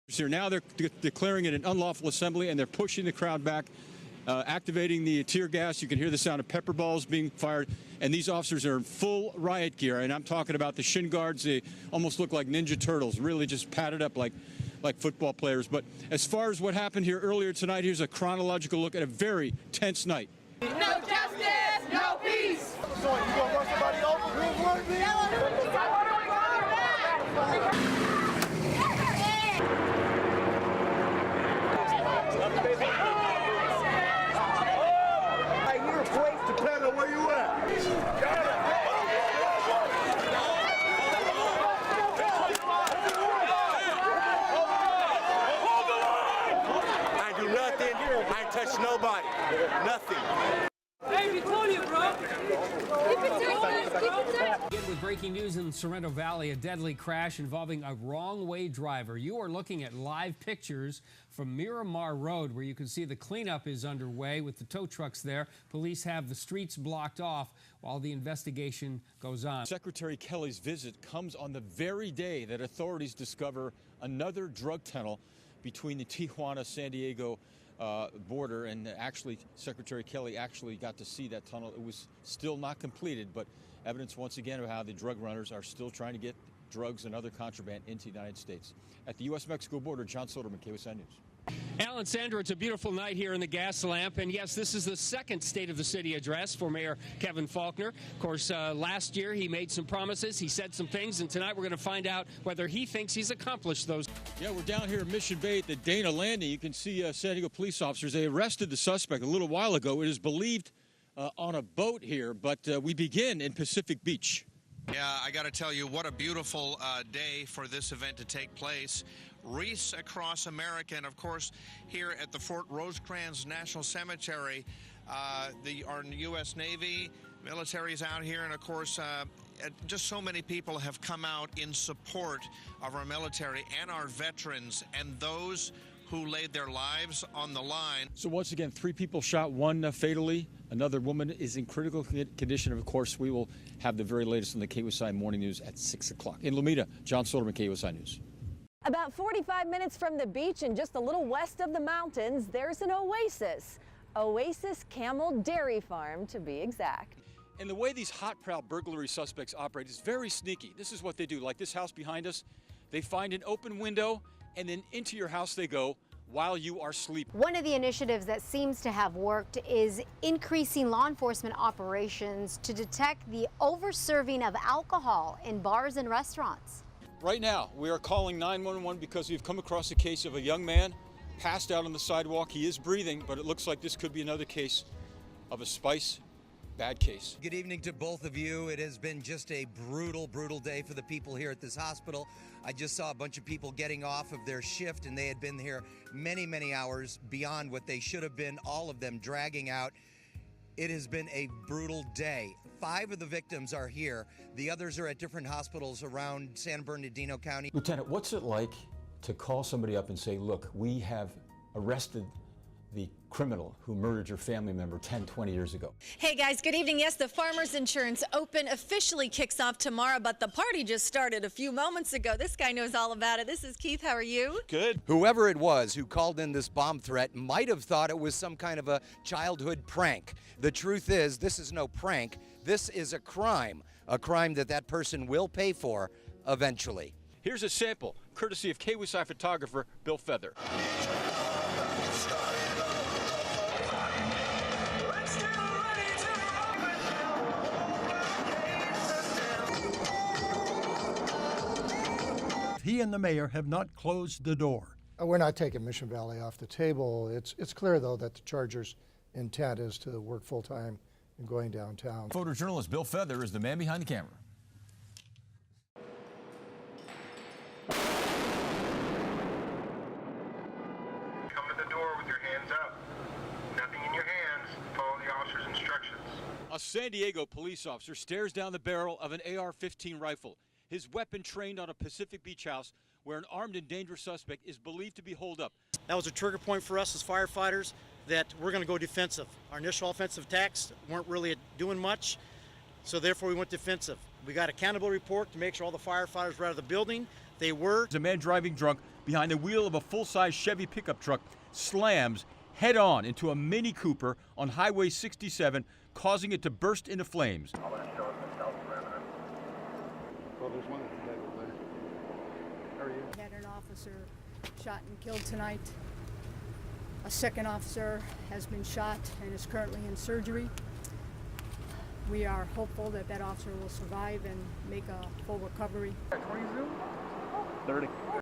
Here now they're declaring it an unlawful assembly, and they're pushing the crowd back, activating the tear gas. You can hear the sound of pepper balls being fired, and these officers are in full riot gear. And I'm talking about the shin guards. They almost look like Ninja Turtles, really just padded up like football players. But as far as what happened here earlier tonight, here's a chronological look at a very tense night. No justice, no peace. So you gonna run somebody over? Your place depends on where you at. I ain't do nothing. I ain't touched nobody. Nothing. Hey, we told you, bro. Keep it tight. Again with breaking news in Sorrento Valley, a deadly crash involving a wrong-way driver. You are looking at live pictures from Miramar Road, where you can see the cleanup is underway with the tow trucks there. Police have the streets blocked off while the investigation goes on. Secretary Kelly's visit comes on the very day that authorities discover another drug tunnel between the Tijuana-San Diego border, and actually Secretary Kelly actually got to see that tunnel. It was still not completed, but evidence once again of how the drug runners are still trying to get drugs and other contraband into the United States. At the U.S.-Mexico border, John Soderman, KUSI News. Alan, Sandra, it's a beautiful night here in the gas lamp, and yes, this is the second State of the City address for Mayor Kevin Faulconer. Of course, last year he made some promises, he said some things, and tonight we're going to find out whether he thinks he's accomplished those. Yeah, we're down here in Mission Bay at the Dana Landing. You can see San Diego police officers. They arrested the suspect a little while ago. It is believed on a boat here, but we begin in Pacific Beach. Yeah, I got to tell you, what a beautiful day for this event to take place. Wreaths across America, and of course, here at the Fort Rosecrans National Cemetery, our U.S. Navy military is out here, and of course, just so many people have come out in support of our military and our veterans and those who laid their lives on the line. So once again, 3 people shot, 1 fatally. Another woman is in critical condition. Of course, we will have the very latest on the KUSI Morning News at 6 o'clock. In Lomita, John Soderman, KUSI News. About 45 minutes from the beach and just a little west of the mountains, there's an oasis. Oasis Camel Dairy Farm, to be exact. And the way these hot, proud burglary suspects operate is very sneaky. This is what they do. Like this house behind us, they find an open window, and then into your house they go while you are sleeping. One of the initiatives that seems to have worked is increasing law enforcement operations to detect the overserving of alcohol in bars and restaurants. Right now, we are calling 911 because we've come across a case of a young man passed out on the sidewalk. He is breathing, but it looks like this could be another case of a spice bad case. Good evening to both of you. It has been just a brutal, brutal day for the people here at this hospital. I just saw a bunch of people getting off of their shift, and they had been here many, many hours beyond what they should have been, all of them dragging out. It has been a brutal day. 5 of the victims are here. The others are at different hospitals around San Bernardino County. Lieutenant, what's it like to call somebody up and say, look, we have arrested the criminal who murdered your family member 10, 20 years ago? Hey guys, good evening. Yes, the Farmers Insurance Open officially kicks off tomorrow, but the party just started a few moments ago. This guy knows all about it. This is Keith. How are you? Good. Whoever it was who called in this bomb threat might have thought it was some kind of a childhood prank. The truth is, this is no prank. This is a crime that person will pay for eventually. Here's a sample, courtesy of KUSI photographer Bill Feather. He and the mayor have not closed the door. We're not taking Mission Valley off the table. It's clear, though, that the Chargers' intent is to work full-time and going downtown. Photojournalist Bill Feather is the man behind the camera. Come to the door with your hands up. Nothing in your hands. Follow the officer's instructions. A San Diego police officer stares down the barrel of an AR-15 rifle. His weapon trained on a Pacific Beach house where an armed and dangerous suspect is believed to be holed up. That was a trigger point for us as firefighters that we're going to go defensive. Our initial offensive attacks weren't really doing much, so therefore we went defensive. We got a accountability report to make sure all the firefighters were out of the building. They were. A man driving drunk behind the wheel of a full-size Chevy pickup truck slams head-on into a Mini Cooper on Highway 67, causing it to burst into flames. We had an officer shot and killed tonight. A second officer has been shot and is currently in surgery. We are hopeful that that officer will survive and make a full recovery. 30.